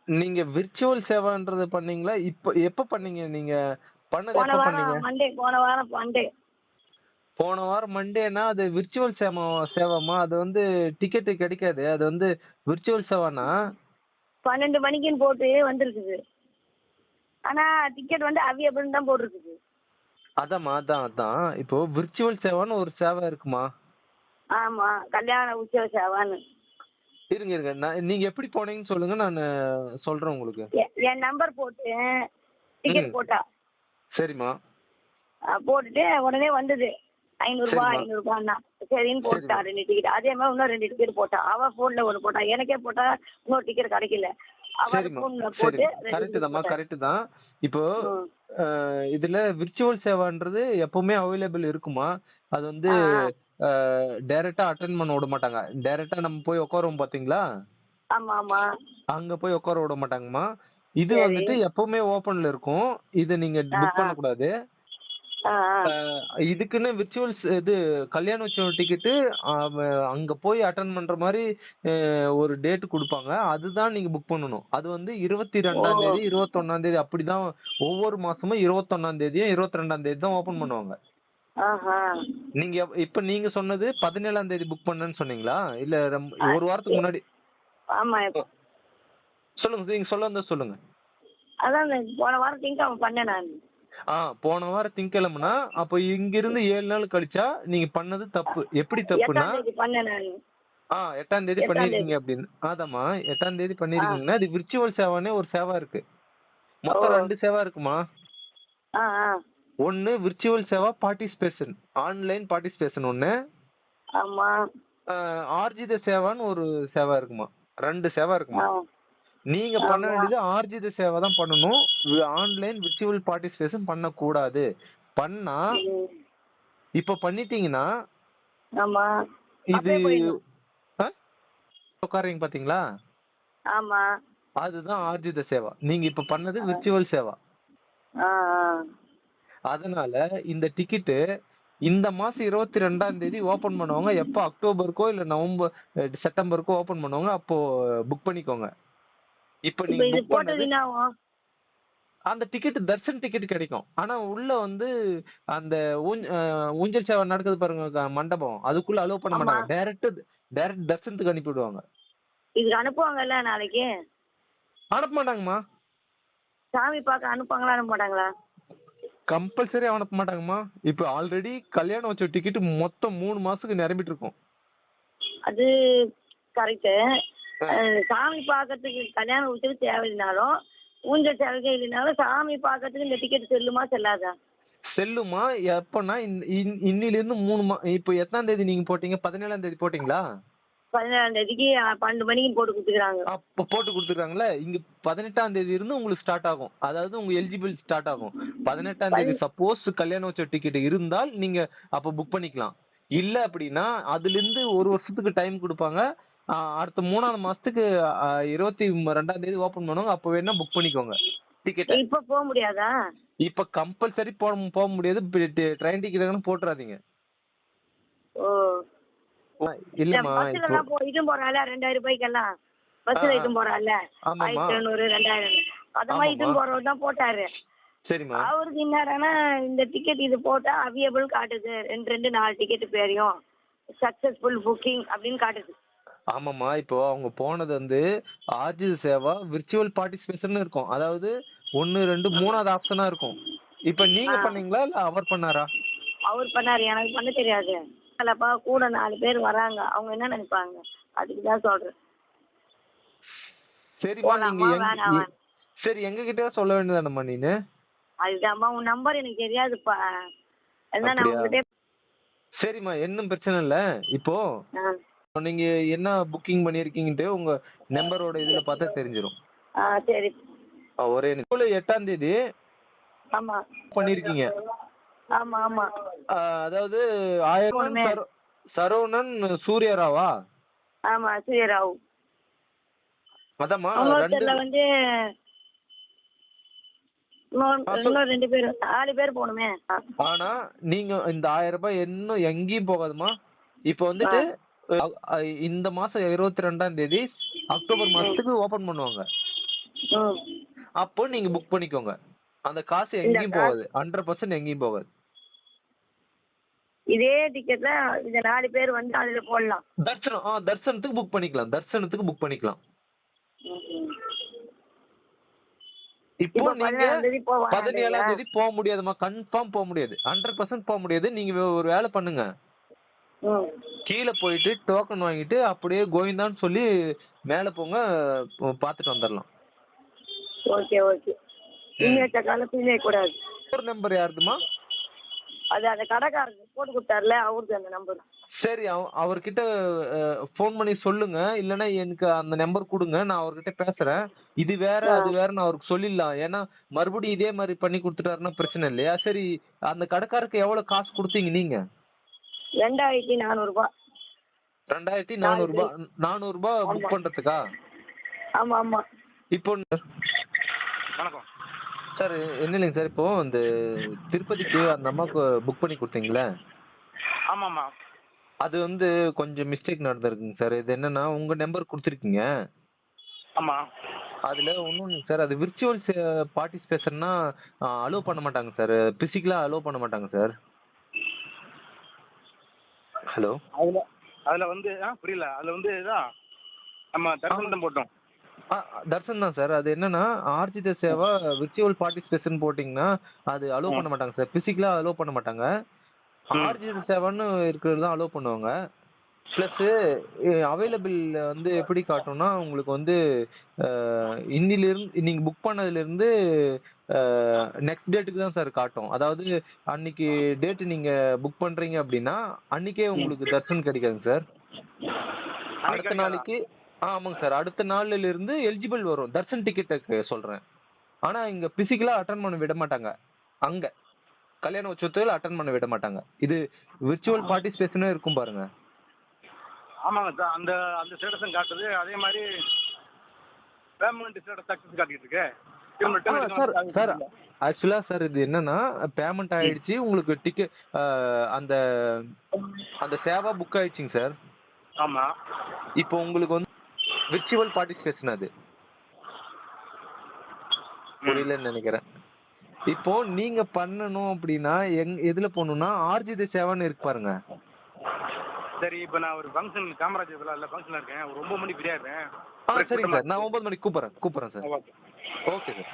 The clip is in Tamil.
நீங்க விர்ச்சுவல் சேவான்றது பண்ணீங்களா? எப்ப பண்ணீங்க நீங்க? பண்ணது போன எப்ப வாரம் பண்ணீங்க? மண்டே போன வாரம் மண்டே. போன வாரம் மண்டேனா அது விர்ச்சுவல் சேவாமா? அது வந்து டிக்கெட் கிடைக்காது. அது வந்து விர்ச்சுவல் சேவானா? 12 மணிக்குன்னு போட்டு வந்திருக்குது. ஆனா டிக்கெட் வந்து அவைலபிள்னு தான் போட்டிருக்குது. அதான். இப்போ விர்ச்சுவல் சேவான்னு ஒரு சேவை இருக்குமா? ஆமா, கல்யாண உற்சவ சேவான்னு. இருங்க. நீங்க எப்படி போனீங்கன்னு சொல்லுங்க. நானு சொல்றேன் உங்களுக்கு. என் நம்பர் போட்டு ம். டிக்கெட் போட்டா. சரிம்மா. போட்டுட்டு உடனே வந்தது. 500 ரூபாய் சரிம்மா. 500 ரூபான்னா சரின்னு போட்டா சரிம்மா. 2 டிக்கெட். அதே மாதிரி இன்னும் 2 டிக்கெட் போட்டா. அவ போன்ல ஒன்று போட்டா. எனக்கே போட்டா இன்னொரு டிக்கெட் கிடைக்கல. அவ சரிம்மா. போன்ல சரி. போட்டு 2 கரெக்ட் டிக்கெட் தான்மா, போட்டா. கரெக்ட் தான். இப்போ ம். இதுல விர்ச்சுவல் சேவான்றது எப்பவுமே அவைலபிள் இருக்குமா? அது வந்து ஆ ஆ. டைரக்டா அட்டெண்ட் பண்ண விட மாட்டாங்க. டைரக்டா நம்ம போய் உட்காருவோம் பாத்தீங்களா? ஆமா ஆமா. அங்க போய் உட்கார விட மாட்டாங்கம்மா. இது சரி. வந்துட்டு எப்பவுமே ஓப்பன்ல இருக்கும். இத நீங்க ஆ புக் ஆ. பண்ணக்கூடாது. ஆ ஆ. இதுக்குன்னு விர்ச்சுவல்ஸ் இது கல்யாண உற்சவ டிக்கெட்டு அங்க போய் அட்டெண்ட் பண்ற மாரி ஒரு டேட் குடுப்பாங்க. அதுதான் நீங்க புக் பண்ணணும். அது வந்து ஓ. 22ஆம் தேதி, 21ஆம் தேதி அப்படிதான். ஒவ்வொரு மாசமும் 21ஆம் தேதியும், 22ஆம் தேதி தான் ஓப்பன் பண்ணுவாங்க. ஆஹா. நீங்க இப்ப நீங்க சொன்னது 17ஆம் தேதி புக் பண்ணேன்னு சொன்னீங்களா? இல்ல ஆ, ஒரு வாரத்துக்கு முன்னாடி. ஆமா. சொல்லுங்க. நீங்க சொல்ல வந்தத சொல்லுங்க. அதான் போன வாரம் திங்கட்கிழமை பண்ணேன் நான். போன வாரம் திங்கட்கிழமைனா, அப்ப இங்கிருந்து 7 நாள் கழிச்சா நீங்க பண்ணது தப்பு. எப்படி தப்புன்னா, 8ஆம் தேதி பண்ணேன் நான். 8ஆம் தேதி 8ஆம் தேதி. பண்ணியிருக்கீங்க அப்படின்னு. அதாம்மா, 8ஆம் தேதி ஆ. பண்ணியிருக்கீங்கன்னா, அது விர்ச்சுவல் சேவான்னே ஒரு சேவா இருக்கு. ஓ. மொத்தம் 2 சேவா இருக்குமா. ஆ ஆ. ஒண்ணு virtual Seva participation. Online participation ஒண்ணு. ஆமா. ஆர்ஜித சேவான்னு ஒரு சேவா இருக்குமா. 2 சேவா இருக்குமா. ஆ. நீங்க பண்ண ஆமா. வேண்டியது ஆர்ஜித சேவை தான் பண்ணணும். ஆன்லைன் விர்ச்சுவல் பார்ட்டிசிபேஷன் பண்ணக்கூடாது. பண்ணா ம். இப்ப பண்ணிட்டீங்கன்னா, ஆமா. இது அப்படியே போயிடணும். அ உட்கார்றீங்க பாத்தீங்களா? ஆமா. அதுதான் ஆர்ஜித சேவா. நீங்க இப்ப பண்ணது ஆ விர்ச்சுவல் சேவா. ஆ. ஆ. அதனால இந்த டிக்கெட்டு இந்த மாசம் 22ஆம் தேதி ஓபன் பண்ணுவாங்க. எப்ப அக்டோபருக்கோ இல்ல நவம்பர் செப்டம்பருக்கோ ஓபன் பண்ணுவாங்க. அப்போ புக் பண்ணிக்கோங்க. இப்ப இப்ப நீங்க இது புக் போட்டது பண்ணது என்ன ஆகும்? அந்த டிக்கெட் தர்ஷன் டிக்கெட் கிடைக்கும். ஆனா உள்ள வந்து அந்த ஊஞ்சல் சேவை நடக்குது பாருங்க மண்டபம். அதுக்குள்ள அலோவ் பண்ண ஆமா. மாட்டாங்க. டைரக்ட் தர்ஷனத்துக்கு அனுப்பி விடுவாங்க. இதுக்கு அனுப்புவாங்கல்ல நாளைக்கு? அனுப்ப மாட்டாங்கம்மா. சாமி பார்க்க அனுப்புவாங்களா அனுப்ப மாட்டாங்களா? கம்பல்சரி அனுப்ப மாட்டாங்கம்மா. இப்ப ஆல்ரெடி கல்யாணம் வச்ச டிக்கெட் மொத்தம் 3 மாசத்துக்கு நிரம்பிட்டு இருக்கும். அது கரெக்டு. ஆ. சாமி பார்க்கறதுக்கு கல்யாணம் உற்சவம் தேவையில்லைனாலும் ஊஞ்சல் சேவைக்கே இல்லைனாலும் சாமி பார்க்கறதுக்கு இந்த டிக்கெட் செல்லுமா செல்லாதா? செல்லுமா. எப்பன்னா இன்னில இருந்து 3 இப்போ எத்தனாம் தேதி நீங்க போட்டீங்க? 17ஆம் தேதி போட்டீங்களா? 17ஆம் தேதிக்கு 12 மணிக்கு போட்டு கொடுத்துக்கிறாங்க. அப்ப போட்டு குடுத்துருக்காங்கல்ல. இங்க 18ஆம் தேதி இருந்து உங்களுக்கு ஸ்டார்ட் ஆகும். அதாவது உங்க எலிஜிபிள் ஸ்டார்ட் ஆகும். 18ஆம் தேதி பதி சப்போஸ் கல்யாண உற்சவ டிக்கெட் இருந்தால் நீங்க அப்ப புக் பண்ணிக்கலாம். இல்ல அப்படின்னா அதிலிருந்து ஒரு வருஷத்துக்கு டைம் குடுப்பாங்க. அடுத்த 3ஆவது மாசத்துக்கு 22ஆம் தேதி ஓபன் பண்ணுவாங்க. அப்ப வேணா புக் பண்ணிக்கோங்க டிக்கெட்ட. இப்ப போக முடியாதா? இப்ப கம்பல்சரி போக முடியாது. ட்ரெயின் டிக்கெட் போட்டுறாதீங்க. ஓ. இல்லம்மா பஸ்ல இப்போ எல்லாம் இதுவும் போறாள் 2000 ரூபாய்க்கெல்லாம். பஸ்ல இதுவும் போறாள் ஆமாம்மா. 1200 2000 அந்த மாதிரி ஆமாம்மா. இதுவும் போறவர் தான் போட்டாரு. சரிம்மா. அவருக்கு என்னடான்னா இந்த டிக்கெட் இது போட்டா அவைலபிள் காட்டுது. 4 டிக்கெட் பேரையும் சக்சஸ்ஃபுல் புக்கிங் அப்படின்னு காட்டுது. ஆமாம்மா. இப்போ அவங்க போனது வந்து ஆர்ஜித சேவா விர்ச்சுவல் பார்ட்டிசிபேஷன் இருக்கும். அதாவது 1, 2, 3வது ஆப்ஷனா இருக்கும். இப்ப நீங்க ஆ. பண்ணீங்களா இல்ல அவர் பண்ணாரா? அவர் பண்ணாரு. எனக்கு பண்ண தெரியாது. இல்லப்பா கூட 4 பேர் வராங்க. அவங்க என்ன நினைப்பாங்க? அதுக்கு தான் சொல்றேன். சரிம்மா. நீங்க போலாமா வேணாமா? சரி எங்க கிட்ட சொல்ல வேண்டியதானம்மா நீனு. அதுதான்மா உன் நம்பர் எனக்கு தெரியாதுப்பா. அதான் நான் அப்படியா? உங்ககிட்ட. சரிம்மா. ஒண்ணும் பிரச்சனை இல்ல. இப்போ ஆ. நீங்க என்ன புக்கிங் பண்ணிருக்கீங்கன்ட்டு உங்க நம்பரோட இதுல பார்த்தா தெரிஞ்சிரும். ஆ சரி. ஒரே 8ஆம் தேதி ஆமா. பண்ணிருக்கீங்க. ஆமா ஆமா. அதாவது ஆயிரம் போணுமே. சரவணன் சூர்யாராவா? ஆமா சூர்யராவ். அதாம்மா 2. இன்னொருத்தர்ல வந்து இன்னும் 2 பேர் 4 பேர் போகணுமே. ஆனா நீங்க இந்த 1000 ரூபாய் இன்னும் எங்கேயும் போகாதுமா. இப்ப ஆ. வந்துட்டு இந்த மாசம் 22ஆம் தேதி அக்டோபர் மாசத்துக்கு ஓபன் பண்ணுவாங்க. ம். அப்போ நீங்க புக் பண்ணிக்கோங்க. அந்த காசு இந்த எங்கேயும் போகாது. 100% எங்கேயும் போகாது. இதே டிக்கெட்ல இந்த 4 பேர் வந்து அதுல போடலாம். தர்சனத்துக்கு புக் பண்ணிக்கலாம். தர்சனத்துக்கு புக் பண்ணிக்கலாம். ம். இப்போ இப்போ நீங்க 17ஆம் தேதி போவாங்க 17ஆம் தேதி போக முடியாதுமா. கன்ஃபார்ம் போக முடியாது. 100% போக முடியாது. நீங்க ஒரு வேலை பண்ணுங்க. ம். கீழ போயிட்டு டோக்கன் வாங்கிட்டு அப்படியே கோவிந்தான்னு சொல்லி மேல போங்க. பார்த்துட்டு வந்துடலாம். Okay okay. இனி வச்ச காலம் பின்னே கூடாது. ஒரு நம்பர் யாருதுமா? அது அந்த கடைக்காரருக்கு போட்டு கொடுத்தாருல அவருக்கு அந்த நம்பர். சரி, அவர்கிட்ட ஃபோன் பண்ணி சொல்லுங்க. இல்லைன்னா எனக்கு அந்த நம்பர் கொடுங்க. நான் அவர்கிட்ட பேசுறேன். இது வேற அது வேறன்னு அவருக்கு சொல்லிடலாம். ஏன்னா மறுபடியும் இதே மாதிரி பண்ணி கொடுத்துட்டாருன்னா பிரச்சனை இல்லையா? சரி, அந்த கடைக்காரருக்கு எவ்வளவு காசு கொடுத்தீங்க நீங்க? 2400 ரூபாய். 2400 400 ரூபாய் புக் பண்றதுக்கா? ஆமா ஆமா. இப்போ வணக்கம் சார், என்ன இல்லைங்க சார், இப்போ இந்த திருப்பதிக்கு அந்த அம்மாவுக்கு புக் பண்ணி கொடுத்தீங்களே, ஆமாம்மா. அது வந்து கொஞ்சம் மிஸ்டேக் நடந்திருக்குங்க சார். இது என்னன்னா உங்க நம்பர் கொடுத்துருக்கீங்க. ஆமாம். அதுல ஒன்றும் சார், அது விர்ச்சுவல் பார்ட்டிசிபேஷன்னா அலோவ் பண்ண மாட்டாங்க சார். பிசிக்கலா அலோவ் பண்ண மாட்டாங்க சார். ஹலோ. அதில் வந்து புரியல. அதில் வந்து இதான் நம்ம தரிசனம் தான் போட்டோம். தர்சன் தான் சார். அது என்னன்னா ஆர்ஜித சேவா விர்ச்சுவல் பார்ட்டிசிபேஷன் போட்டிங்கன்னா அது அலோவ் பண்ண மாட்டாங்க சார். பிசிக்கலா அலோவ் பண்ண மாட்டாங்க. ஆர்ஜித சேவான்னு இருக்கிறது தான் அலோவ் பண்ணுவாங்க. ப்ளஸ் அவைலபிள் வந்து எப்படி காட்டும்னா உங்களுக்கு வந்து இன்னிலிருந்து நீங்க புக் பண்ணதுலேருந்து நெக்ஸ்ட் டேட்டுக்கு தான் சார் காட்டும். அதாவது அன்னைக்கு டேட்டு நீங்க புக் பண்றீங்க அப்படின்னா அன்னைக்கே உங்களுக்கு தர்சன் கிடைக்காதுங்க சார். அடுத்த நாளைக்கு ஆமாங்க சார். அடுத்த நாள்ல இருந்து எலிஜிபிள் வரும். தர்சன் டிக்கெட்டுக்கு சொல்றேன். ஆனா இங்க பிசிக்கலா அட்டென்ட் பண்ண விட மாட்டாங்க. அங்க கல்யாண உற்சவத்தில் அட்டென்ட் பண்ண விட மாட்டாங்க. இது விர்ச்சுவல் பார்ட்டிசிபேஷனே இருக்கும் பாருங்க. ஆமாங்க சார். அந்த அந்த ஸ்டேட்டஸும் காட்டுது. அதே மாதிரி பேமெண்ட் ஸ்டேட்டஸ் சக்ஸஸ் காட்டிட்டு இருக்கு. சார் ஆக்சுவலா சார் இது என்னன்னா பேமெண்ட் ஆயிடுச்சு உங்களுக்கு. டிக்கெட் அந்த அந்த சேவா புக் ஆயிடுச்சுங்க சார். ஆமா. இப்போ உங்களுக்கு வந்து விர்ச்சுவல் பார்ட்டிசிபேஷன் அது புரியலன்னு நினைக்கிறேன். இப்போ நீங்க பண்ணணும் அப்படின்னா எதுல போகணும்னா ஆர்ஜித சேவான்னு இருக்கு பாருங்க. சரி, இப்போ நான் ஒரு ஃபங்க்ஷன் காமராஜர்ல இல்லை ஃபங்க்ஷனில் இருக்கேன். ஒரு 9 மணி ஃப்ரீயாக இருக்கேன். சரிங்க சார். நான் 9 மணிக்கு கூப்பிட்றேன் சார். ஓகே. Okay sir.